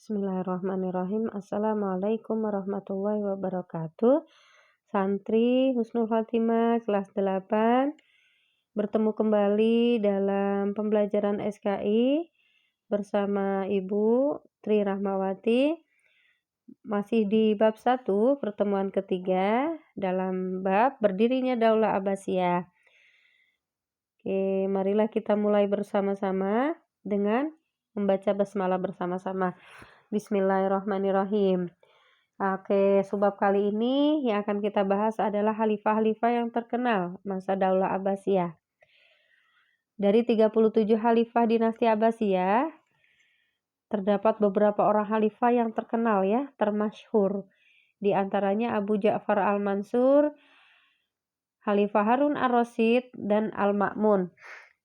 Bismillahirrahmanirrahim. Assalamualaikum warahmatullahi wabarakatuh. Santri Husnul Khotimah kelas 8 bertemu kembali dalam pembelajaran SKI bersama Ibu Tri Rahmawati. Masih di bab 1, pertemuan ketiga dalam bab berdirinya Daulah Abbasiyah. Oke, marilah kita mulai bersama-sama dengan membaca basmalah bersama-sama. Bismillahirrahmanirrahim. Oke, subbab kali ini yang akan kita bahas adalah khalifah-khalifah yang terkenal masa Daulah Abbasiyah. Dari 37 khalifah dinasti Abbasiyah, terdapat beberapa orang khalifah yang terkenal ya, termasyhur. Di antaranya Abu Ja'far al-Mansur, Khalifah Harun ar-Rasyid, dan Al-Ma'mun.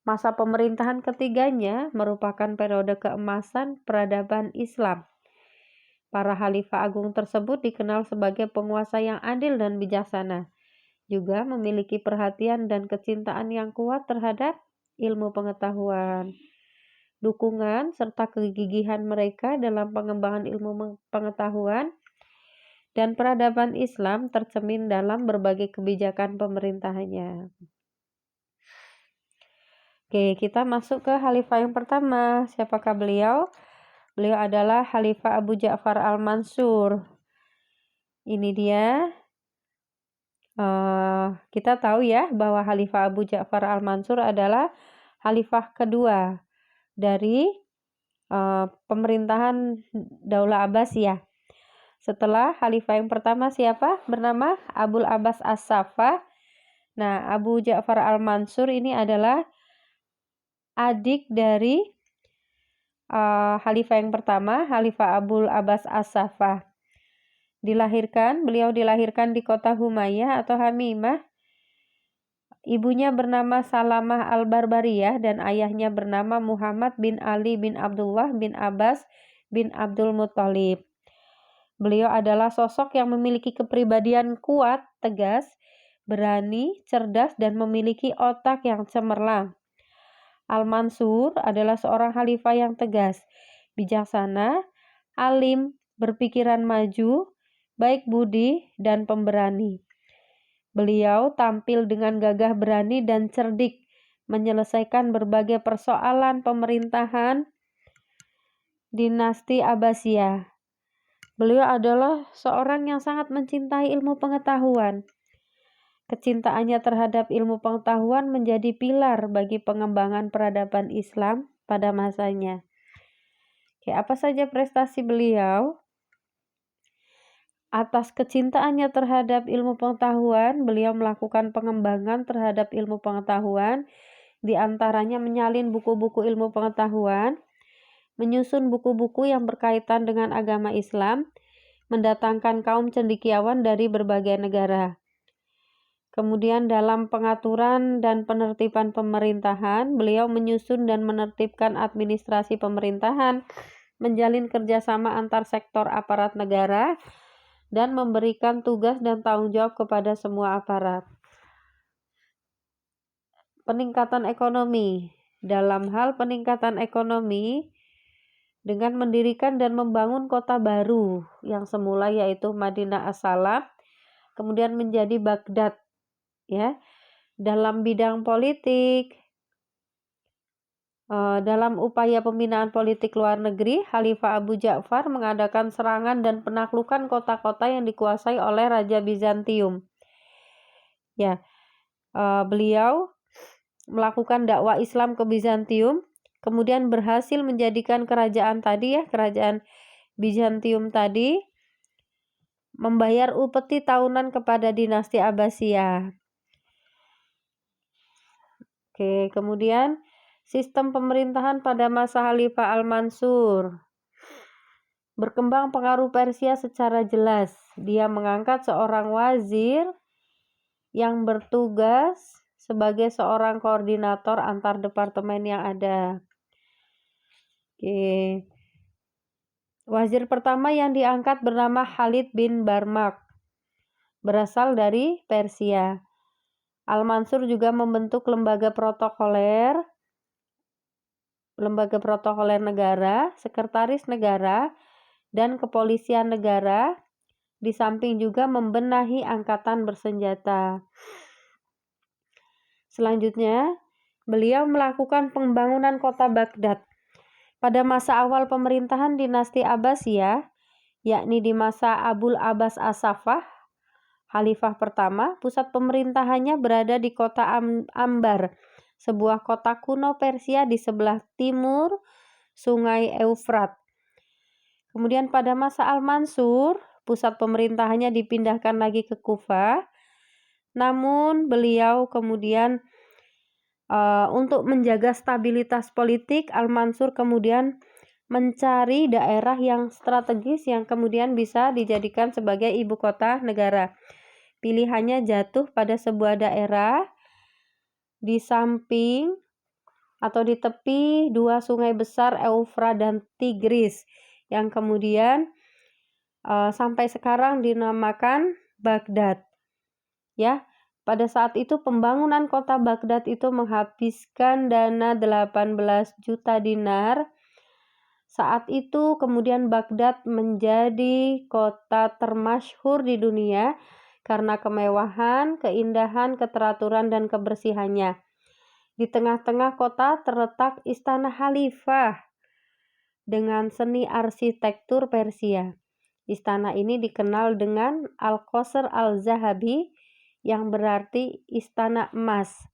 Masa pemerintahan ketiganya merupakan periode keemasan peradaban Islam. Para khalifah agung tersebut dikenal sebagai penguasa yang adil dan bijaksana, juga memiliki perhatian dan kecintaan yang kuat terhadap ilmu pengetahuan. Dukungan serta kegigihan mereka dalam pengembangan ilmu pengetahuan dan peradaban Islam tercermin dalam berbagai kebijakan pemerintahannya. Oke, kita masuk ke khalifah yang pertama. Siapakah beliau? Beliau adalah Khalifah Abu Ja'far al-Mansur. Ini dia. Kita tahu ya bahwa Khalifah Abu Ja'far al-Mansur adalah khalifah kedua dari pemerintahan Daulah Abbasiyah. Setelah khalifah yang pertama siapa? Bernama Abul Abbas As-Saffah. Nah, Abu Ja'far al-Mansur ini adalah adik dari khalifah yang pertama, Khalifah Abul Abbas As-Saffah. Beliau dilahirkan di kota Humayyah atau Hamimah. Ibunya bernama Salamah al-Barbariyah dan ayahnya bernama Muhammad bin Ali bin Abdullah bin Abbas bin Abdul Muttalib. Beliau adalah sosok yang memiliki kepribadian kuat, tegas, berani, cerdas, dan memiliki otak yang cemerlang. Al-Mansur adalah seorang khalifah yang tegas, bijaksana, alim, berpikiran maju, baik budi, dan pemberani. Beliau tampil dengan gagah berani dan cerdik menyelesaikan berbagai persoalan pemerintahan dinasti Abbasiyah. Beliau adalah seorang yang sangat mencintai ilmu pengetahuan. Kecintaannya terhadap ilmu pengetahuan menjadi pilar bagi pengembangan peradaban Islam pada masanya. Oke, apa saja prestasi beliau? Atas kecintaannya terhadap ilmu pengetahuan, beliau melakukan pengembangan terhadap ilmu pengetahuan, di antaranya menyalin buku-buku ilmu pengetahuan, menyusun buku-buku yang berkaitan dengan agama Islam, mendatangkan kaum cendekiawan dari berbagai negara. Kemudian dalam pengaturan dan penertiban pemerintahan, beliau menyusun dan menertibkan administrasi pemerintahan, menjalin kerjasama antar sektor aparat negara, dan memberikan tugas dan tanggung jawab kepada semua aparat. Peningkatan ekonomi. Dalam hal peningkatan ekonomi, dengan mendirikan dan membangun kota baru yang semula yaitu Madinah As-Salam, kemudian menjadi Baghdad. Ya, dalam bidang politik, dalam upaya pembinaan politik luar negeri, Khalifah Abu Ja'far mengadakan serangan dan penaklukan kota-kota yang dikuasai oleh Raja Bizantium. Ya, beliau melakukan dakwah Islam ke Bizantium, kemudian berhasil menjadikan kerajaan Bizantium tadi membayar upeti tahunan kepada dinasti Abbasiyah. Oke, kemudian sistem pemerintahan pada masa Khalifah Al-Mansur. Berkembang pengaruh Persia secara jelas. Dia mengangkat seorang wazir yang bertugas sebagai seorang koordinator antar departemen yang ada. Oke. Wazir pertama yang diangkat bernama Khalid bin Barmak, berasal dari Persia. Al-Mansur juga membentuk lembaga protokoler negara, sekretaris negara, dan kepolisian negara, di samping juga membenahi angkatan bersenjata. Selanjutnya, beliau melakukan pembangunan kota Baghdad. Pada masa awal pemerintahan dinasti Abbasiyah, yakni di masa Abul Abbas As-Saffah, Khalifah pertama, pusat pemerintahannya berada di kota Ambar, sebuah kota kuno Persia di sebelah timur Sungai Eufrat. Kemudian pada masa Al-Mansur, pusat pemerintahannya dipindahkan lagi ke Kufah. Namun beliau kemudian untuk menjaga stabilitas politik, Al-Mansur kemudian mencari daerah yang strategis yang kemudian bisa dijadikan sebagai ibu kota negara. Pilihannya jatuh pada sebuah daerah di samping atau di tepi dua sungai besar Eufrat dan Tigris yang kemudian sampai sekarang dinamakan Baghdad. Ya, pada saat itu pembangunan kota Baghdad itu menghabiskan dana 18 juta dinar. Saat itu kemudian Baghdad menjadi kota termasyhur di dunia karena kemewahan, keindahan, keteraturan, dan kebersihannya. Di tengah-tengah kota terletak Istana Khalifah dengan seni arsitektur Persia. Istana ini dikenal dengan Al-Qasr Al-Zahabi yang berarti istana emas.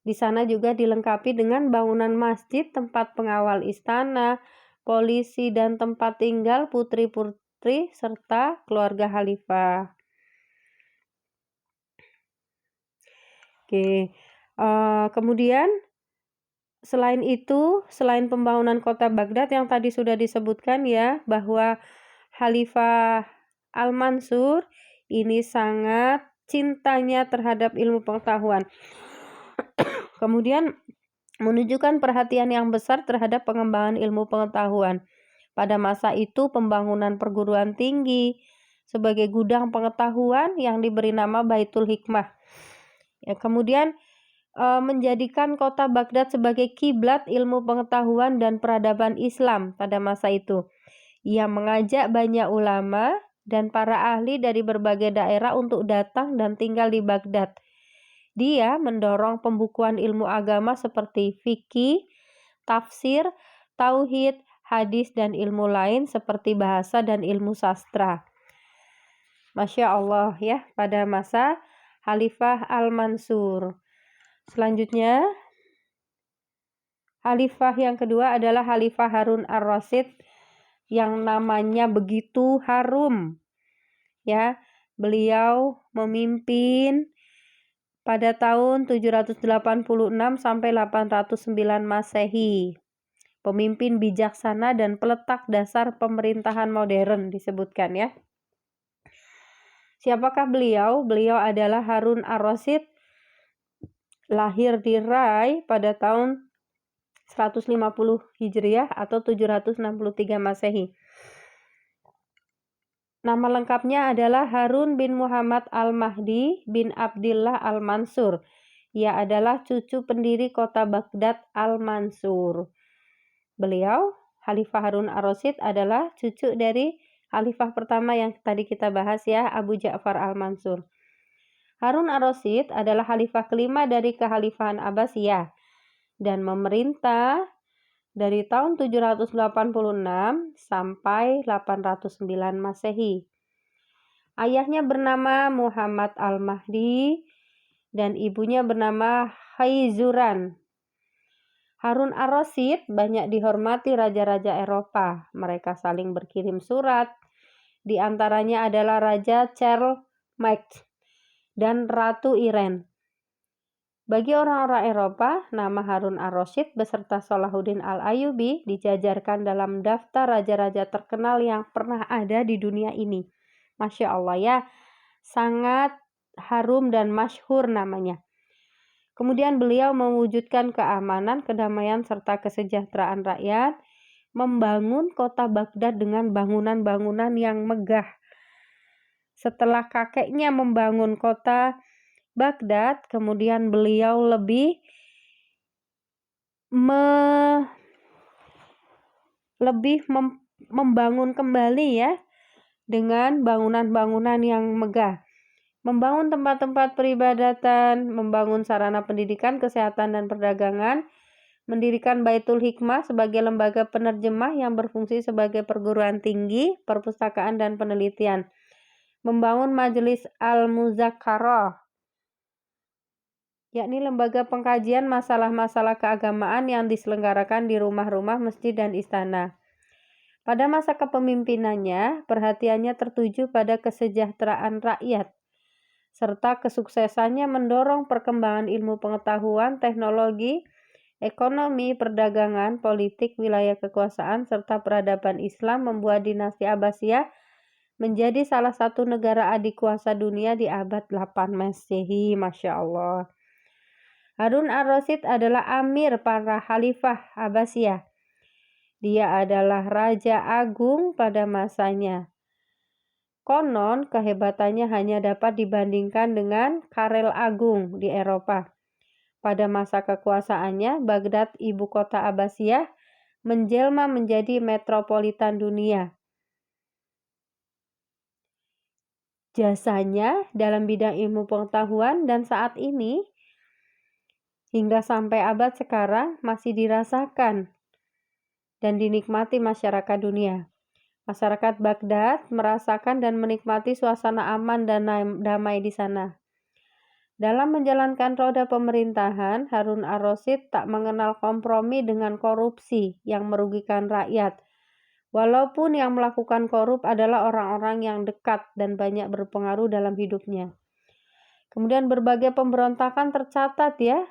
Di sana juga dilengkapi dengan bangunan masjid, tempat pengawal istana, polisi, dan tempat tinggal putri-putri serta keluarga khalifah. Oke, kemudian selain itu, selain pembangunan kota Baghdad yang tadi sudah disebutkan ya, bahwa Khalifah Al-Mansur ini sangat cintanya terhadap ilmu pengetahuan. Kemudian menunjukkan perhatian yang besar terhadap pengembangan ilmu pengetahuan. Pada masa itu pembangunan perguruan tinggi sebagai gudang pengetahuan yang diberi nama Baitul Hikmah. Ya, kemudian menjadikan kota Baghdad sebagai kiblat ilmu pengetahuan dan peradaban Islam pada masa itu. Ia mengajak banyak ulama dan para ahli dari berbagai daerah untuk datang dan tinggal di Baghdad. Dia mendorong pembukuan ilmu agama seperti fikih, tafsir, tauhid, hadis, dan ilmu lain seperti bahasa dan ilmu sastra. Masya Allah ya, pada masa Khalifah Al-Mansur. Selanjutnya, Khalifah yang kedua adalah Khalifah Harun Ar-Rasyid yang namanya begitu harum. Ya, beliau memimpin pada tahun 786 sampai 809 Masehi. Pemimpin bijaksana dan peletak dasar pemerintahan modern disebutkan ya. Siapakah beliau? Beliau adalah Harun Ar-Rasyid, lahir di Rai pada tahun 150 Hijriah atau 763 Masehi. Nama lengkapnya adalah Harun bin Muhammad Al-Mahdi bin Abdillah Al-Mansur. Ia adalah cucu pendiri kota Baghdad Al-Mansur. Beliau, Khalifah Harun Ar-Rasyid, adalah cucu dari Khalifah pertama yang tadi kita bahas ya, Abu Ja'far Al-Mansur. Harun Ar-Rasyid adalah Khalifah kelima dari Kekhalifahan Abbasiyah dan memerintah dari tahun 786 sampai 809 Masehi. Ayahnya bernama Muhammad Al-Mahdi dan ibunya bernama Khaizuran. Harun Ar-Rasyid banyak dihormati raja-raja Eropa. Mereka saling berkirim surat. Di antaranya adalah Raja Charlemagne dan Ratu Irene. Bagi orang-orang Eropa, nama Harun Ar-Rasyid beserta Salahuddin Al-Ayyubi dijajarkan dalam daftar raja-raja terkenal yang pernah ada di dunia ini. Masya Allah ya, sangat harum dan masyhur namanya. Kemudian beliau mewujudkan keamanan, kedamaian, serta kesejahteraan rakyat, membangun kota Baghdad dengan bangunan-bangunan yang megah. Setelah kakeknya membangun kota Baghdad, kemudian beliau lebih membangun kembali ya dengan bangunan-bangunan yang megah. Membangun tempat-tempat peribadatan, membangun sarana pendidikan, kesehatan, dan perdagangan, mendirikan Baitul Hikmah sebagai lembaga penerjemah yang berfungsi sebagai perguruan tinggi, perpustakaan, dan penelitian. Membangun Majelis Al-Muzakkarah, yakni lembaga pengkajian masalah-masalah keagamaan yang diselenggarakan di rumah-rumah, masjid, dan istana. Pada masa kepemimpinannya, perhatiannya tertuju pada kesejahteraan rakyat, serta kesuksesannya mendorong perkembangan ilmu pengetahuan, teknologi, ekonomi, perdagangan, politik, wilayah kekuasaan, serta peradaban Islam membuat dinasti Abbasiyah menjadi salah satu negara adikuasa dunia di abad 8 Masehi. Masya Allah. Harun ar-Rasyid adalah amir para khalifah Abbasiyah. Dia adalah raja agung pada masanya. Konon kehebatannya hanya dapat dibandingkan dengan Karel Agung di Eropa. Pada masa kekuasaannya, Baghdad, ibu kota Abbasiyah, menjelma menjadi metropolitan dunia. Jasanya dalam bidang ilmu pengetahuan dan saat ini, hingga sampai abad sekarang, masih dirasakan dan dinikmati masyarakat dunia. Masyarakat Baghdad merasakan dan menikmati suasana aman dan damai di sana. Dalam menjalankan roda pemerintahan, Harun ar-Rasyid tak mengenal kompromi dengan korupsi yang merugikan rakyat. Walaupun yang melakukan korup adalah orang-orang yang dekat dan banyak berpengaruh dalam hidupnya. Kemudian berbagai pemberontakan tercatat ya,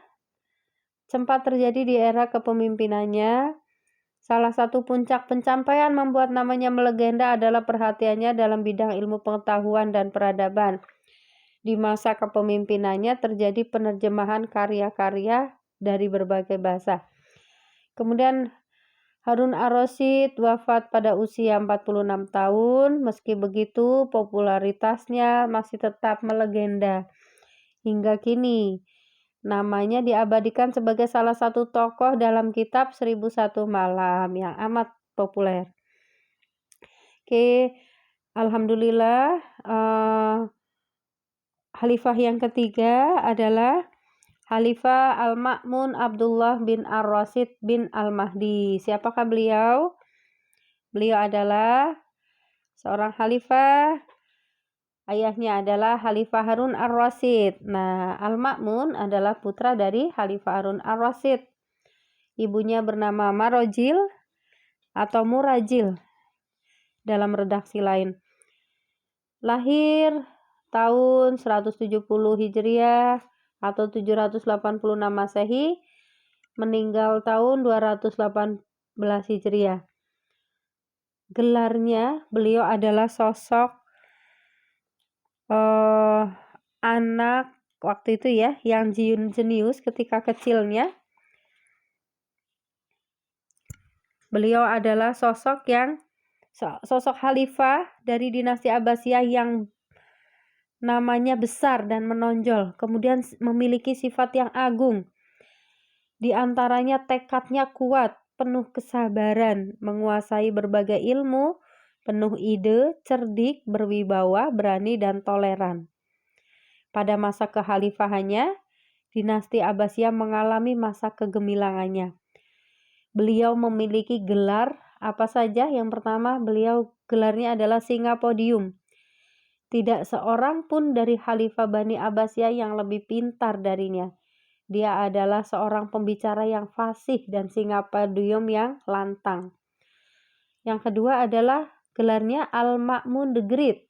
sempat terjadi di era kepemimpinannya. Salah satu puncak pencapaian membuat namanya melegenda adalah perhatiannya dalam bidang ilmu pengetahuan dan peradaban. Di masa kepemimpinannya terjadi penerjemahan karya-karya dari berbagai bahasa. Kemudian Harun ar-Rasyid wafat pada usia 46 tahun. Meski begitu, popularitasnya masih tetap melegenda hingga kini. Namanya diabadikan sebagai salah satu tokoh dalam kitab 1001 Malam yang amat populer. Oke, alhamdulillah. Khalifah yang ketiga adalah Khalifah Al-Ma'mun Abdullah bin Ar-Rasyid bin Al-Mahdi. Siapakah beliau? Beliau adalah seorang khalifah. Ayahnya adalah Khalifah Harun ar-Rasyid. Nah, Al-Ma'mun adalah putra dari Khalifah Harun ar-Rasyid. Ibunya bernama Marojil atau Murajil dalam redaksi lain. Lahir tahun 170 Hijriah atau 786 Masehi, meninggal tahun 218 Hijriah. Gelarnya, beliau adalah sosok anak waktu itu ya, yang jenius ketika kecilnya. Beliau adalah sosok khalifah dari dinasti Abbasiyah yang namanya besar dan menonjol, kemudian memiliki sifat yang agung. Di antaranya tekadnya kuat, penuh kesabaran, menguasai berbagai ilmu, penuh ide, cerdik, berwibawa, berani, dan toleran. Pada masa kekhalifahannya, dinasti Abbasiyah mengalami masa kegemilangannya. Beliau memiliki gelar apa saja? Yang pertama, gelarnya adalah Singapodium. Tidak seorang pun dari Khalifah Bani Abbasiyah yang lebih pintar darinya. Dia adalah seorang pembicara yang fasih dan Singapodium yang lantang. Yang kedua adalah gelarnya Al-Ma'mun the Great.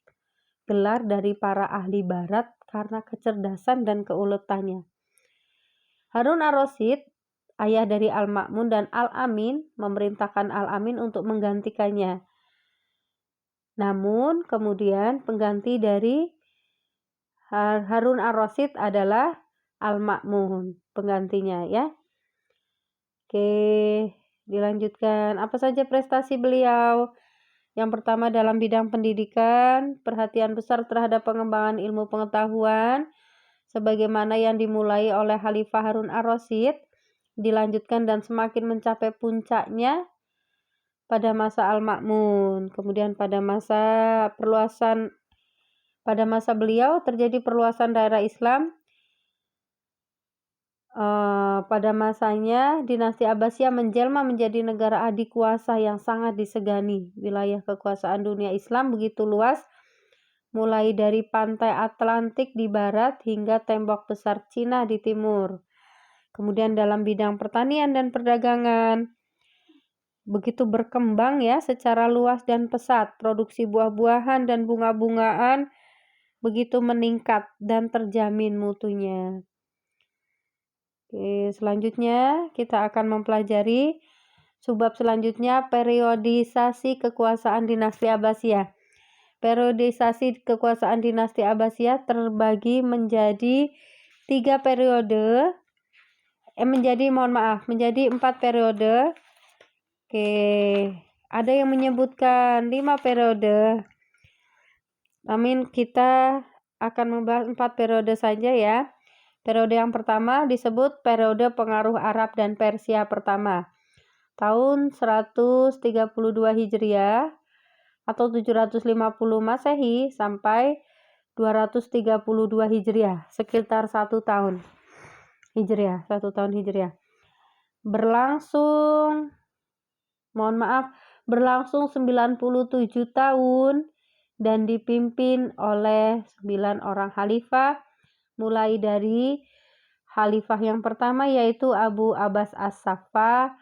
Gelar dari para ahli barat karena kecerdasan dan keuletannya. Harun ar-Rasyid, ayah dari Al-Ma'mun dan Al-Amin, memerintahkan Al-Amin untuk menggantikannya. Namun kemudian pengganti dari Harun ar-Rasyid adalah Al-Ma'mun, penggantinya ya. Oke, dilanjutkan. Apa saja prestasi beliau? Yang pertama dalam bidang pendidikan, perhatian besar terhadap pengembangan ilmu pengetahuan, sebagaimana yang dimulai oleh Khalifah Harun ar-Rasyid, dilanjutkan dan semakin mencapai puncaknya pada masa Al-Ma'mun. Kemudian pada masa beliau terjadi perluasan daerah Islam. Pada masanya dinasti Abbasiyah menjelma menjadi negara adikuasa yang sangat disegani. Wilayah kekuasaan dunia Islam begitu luas, mulai dari pantai Atlantik di barat hingga tembok besar Cina di timur. Kemudian dalam bidang pertanian dan perdagangan begitu berkembang ya secara luas dan pesat. Produksi buah-buahan dan bunga-bungaan begitu meningkat dan terjamin mutunya. Oke, selanjutnya kita akan mempelajari subbab selanjutnya periodisasi kekuasaan dinasti Abbasiyah. Periodisasi kekuasaan dinasti Abbasiyah terbagi menjadi 3 periode, menjadi 4 periode. Oke, ada yang menyebutkan 5 periode. Namun kita akan membahas 4 periode saja ya. Periode yang pertama disebut periode pengaruh Arab dan Persia pertama. Tahun 132 Hijriah atau 750 Masehi sampai 232 Hijriah, sekitar 1 tahun Hijriah, 1 tahun Hijriah. Berlangsung 97 tahun dan dipimpin oleh 9 orang khalifah, mulai dari khalifah yang pertama yaitu Abu Abbas As-Saffah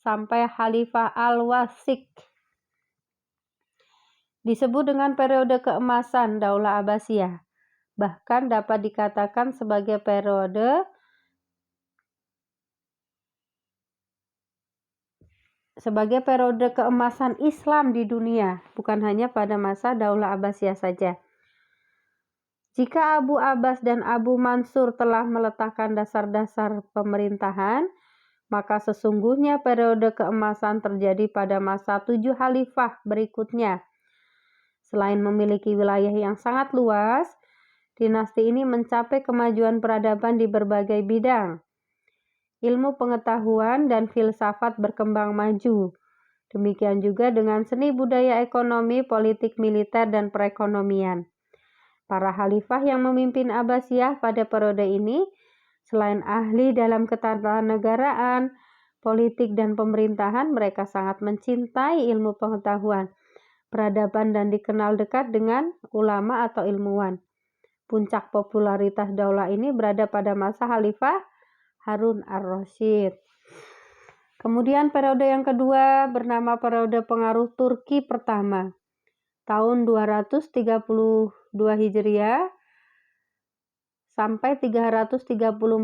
sampai khalifah Al-Wasik. Disebut dengan periode keemasan Daulah Abbasiyah. Bahkan dapat dikatakan sebagai periode keemasan Islam di dunia, bukan hanya pada masa Daulah Abbasiyah saja. Jika Abu Abbas dan Abu Mansur telah meletakkan dasar-dasar pemerintahan, maka sesungguhnya periode keemasan terjadi pada masa 7 khalifah berikutnya. Selain memiliki wilayah yang sangat luas, dinasti ini mencapai kemajuan peradaban di berbagai bidang. Ilmu pengetahuan dan filsafat berkembang maju. Demikian juga dengan seni budaya, ekonomi, politik, militer, dan perekonomian. Para khalifah yang memimpin Abbasiyah pada periode ini, selain ahli dalam ketatanegaraan, politik, dan pemerintahan, mereka sangat mencintai ilmu pengetahuan, peradaban, dan dikenal dekat dengan ulama atau ilmuwan. Puncak popularitas daulah ini berada pada masa Khalifah Harun ar-Rasyid. Kemudian periode yang kedua bernama periode pengaruh Turki pertama. Tahun 232 Hijriah sampai 334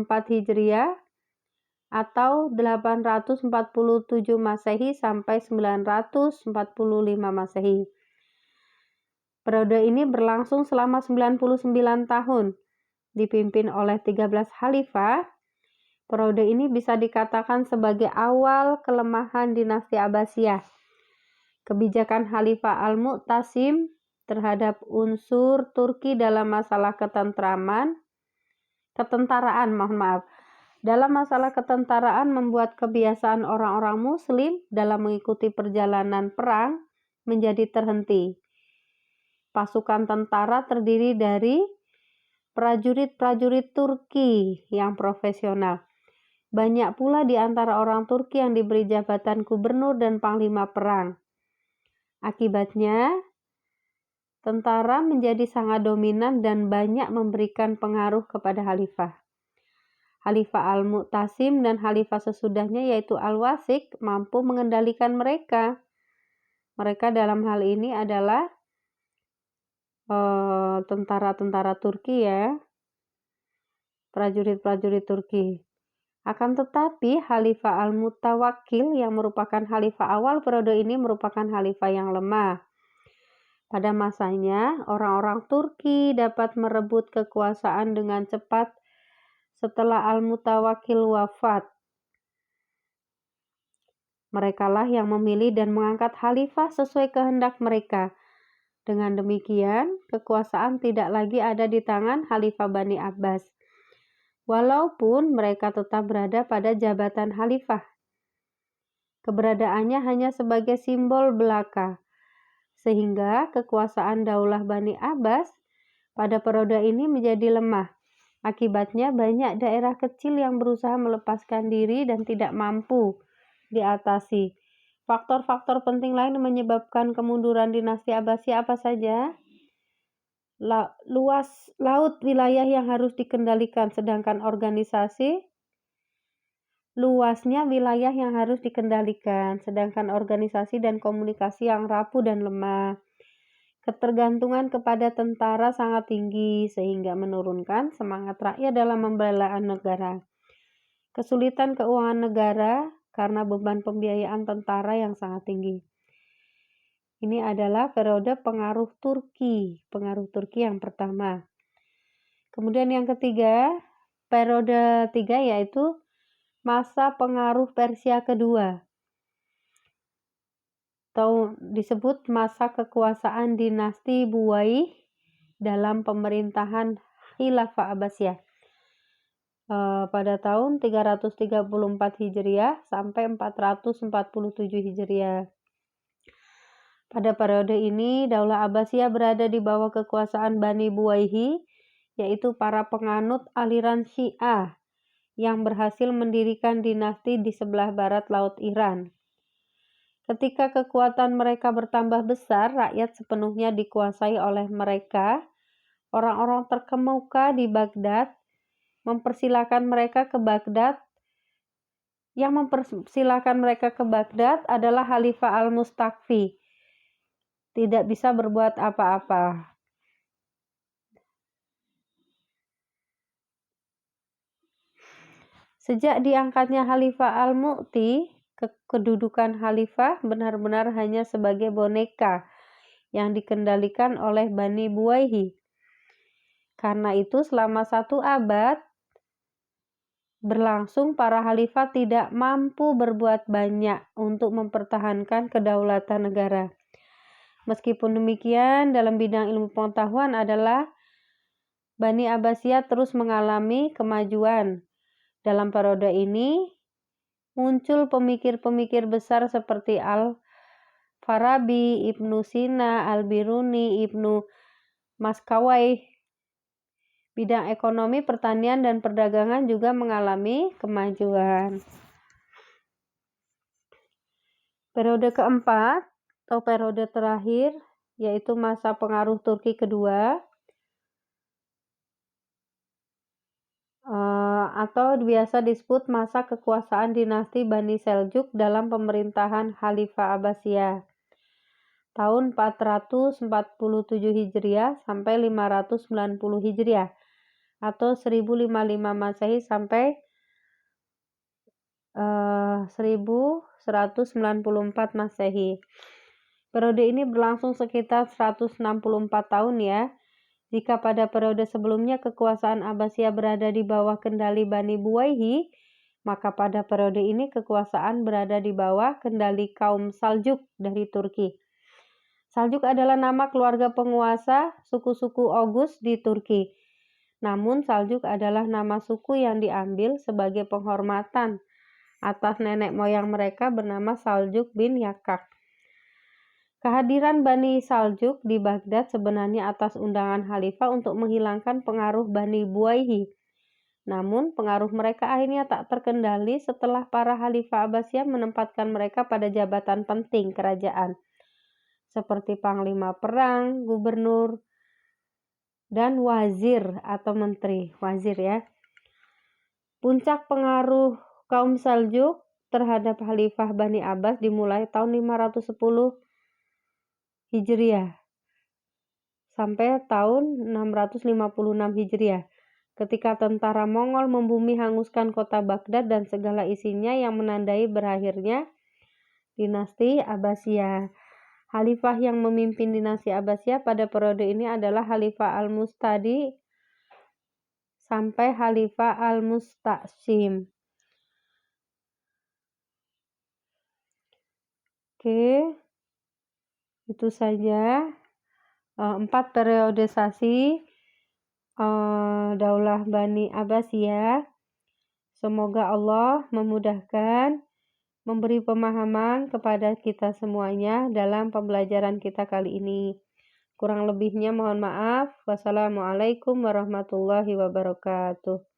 Hijriah atau 847 Masehi sampai 945 Masehi. Periode ini berlangsung selama 99 tahun, dipimpin oleh 13 khalifah. Periode ini bisa dikatakan sebagai awal kelemahan dinasti Abbasiyah. Kebijakan Khalifah Al-Mu'tasim terhadap unsur Turki dalam masalah dalam masalah ketentaraan membuat kebiasaan orang-orang Muslim dalam mengikuti perjalanan perang menjadi terhenti. Pasukan tentara terdiri dari prajurit-prajurit Turki yang profesional. Banyak pula di antara orang Turki yang diberi jabatan gubernur dan panglima perang. Akibatnya, tentara menjadi sangat dominan dan banyak memberikan pengaruh kepada khalifah. Khalifah Al-Mu'tasim dan khalifah sesudahnya yaitu Al-Wasik mampu mengendalikan mereka. Mereka dalam hal ini adalah tentara-tentara Turki ya, prajurit-prajurit Turki. Akan tetapi Khalifah Al-Mutawakkil yang merupakan khalifah awal periode ini merupakan khalifah yang lemah. Pada masanya, orang-orang Turki dapat merebut kekuasaan dengan cepat setelah Al-Mutawakkil wafat. Merekalah yang memilih dan mengangkat khalifah sesuai kehendak mereka. Dengan demikian, kekuasaan tidak lagi ada di tangan Khalifah Bani Abbas. Walaupun mereka tetap berada pada jabatan khalifah. Keberadaannya hanya sebagai simbol belaka, sehingga kekuasaan Daulah Bani Abbas pada periode ini menjadi lemah. Akibatnya banyak daerah kecil yang berusaha melepaskan diri dan tidak mampu diatasi. Faktor-faktor penting lain yang menyebabkan kemunduran dinasti Abbasiyah apa saja? Luas laut wilayah yang harus dikendalikan, sedangkan luasnya wilayah yang harus dikendalikan, sedangkan organisasi dan komunikasi yang rapuh dan lemah. Ketergantungan kepada tentara sangat tinggi sehingga menurunkan semangat rakyat dalam membela negara. Kesulitan keuangan negara karena beban pembiayaan tentara yang sangat tinggi. Ini adalah periode pengaruh Turki yang pertama. Kemudian yang ketiga, periode 3 yaitu masa pengaruh Persia kedua, atau disebut masa kekuasaan dinasti Buwaih dalam pemerintahan Khilafah Abbasiyah pada tahun 334 Hijriah sampai 447 Hijriah. Pada periode ini, Daulah Abbasiyah berada di bawah kekuasaan Bani Buwaihi, yaitu para penganut aliran Syiah yang berhasil mendirikan dinasti di sebelah barat Laut Iran. Ketika kekuatan mereka bertambah besar, rakyat sepenuhnya dikuasai oleh mereka. Orang-orang terkemuka di Baghdad mempersilahkan mereka ke Baghdad. Yang mempersilahkan mereka ke Baghdad adalah Khalifah Al-Mustakfi. Tidak bisa berbuat apa-apa. Sejak diangkatnya Khalifah Al-Mu'ti, kedudukan khalifah benar-benar hanya sebagai boneka yang dikendalikan oleh Bani Buwaihi. Karena itu selama 1 abad berlangsung, para khalifah tidak mampu berbuat banyak untuk mempertahankan kedaulatan negara. Meskipun demikian, dalam bidang ilmu pengetahuan adalah Bani Abbasiyah terus mengalami kemajuan. Dalam periode ini, muncul pemikir-pemikir besar seperti Al-Farabi, Ibnu Sina, Al-Biruni, Ibnu Maskawai. Bidang ekonomi, pertanian, dan perdagangan juga mengalami kemajuan. Periode keempat, atau periode terakhir, yaitu masa pengaruh Turki kedua, atau biasa disebut masa kekuasaan dinasti Bani Seljuk dalam pemerintahan Khalifah Abbasiyah tahun 447 Hijriah sampai 590 Hijriah atau 1055 Masehi sampai 1194 Masehi. Periode ini berlangsung sekitar 164 tahun ya. Jika pada periode sebelumnya kekuasaan Abbasiyah berada di bawah kendali Bani Buwaihi, maka pada periode ini kekuasaan berada di bawah kendali kaum Saljuk dari Turki. Saljuk adalah nama keluarga penguasa suku-suku Oghuz di Turki. Namun Saljuk adalah nama suku yang diambil sebagai penghormatan atas nenek moyang mereka bernama Saljuk bin Yakak. Kehadiran Bani Saljuk di Baghdad sebenarnya atas undangan khalifah untuk menghilangkan pengaruh Bani Buwaihi. Namun, pengaruh mereka akhirnya tak terkendali setelah para khalifah Abbasiyah menempatkan mereka pada jabatan penting kerajaan, seperti panglima perang, gubernur, dan wazir atau menteri. Wazir ya. Puncak pengaruh kaum Saljuk terhadap khalifah Bani Abbas dimulai tahun 510 Hijriah sampai tahun 656 Hijriah, ketika tentara Mongol membumi hanguskan kota Baghdad dan segala isinya yang menandai berakhirnya dinasti Abbasiyah. Khalifah yang memimpin dinasti Abbasiyah pada periode ini adalah Khalifah Al-Mustadi sampai Khalifah Al-Musta'sim. Oke. Itu saja 4 periodisasi Daulah Bani Abbasiyah. Semoga Allah memudahkan memberi pemahaman kepada kita semuanya dalam pembelajaran kita kali ini. Kurang lebihnya mohon maaf. Wassalamualaikum warahmatullahi wabarakatuh.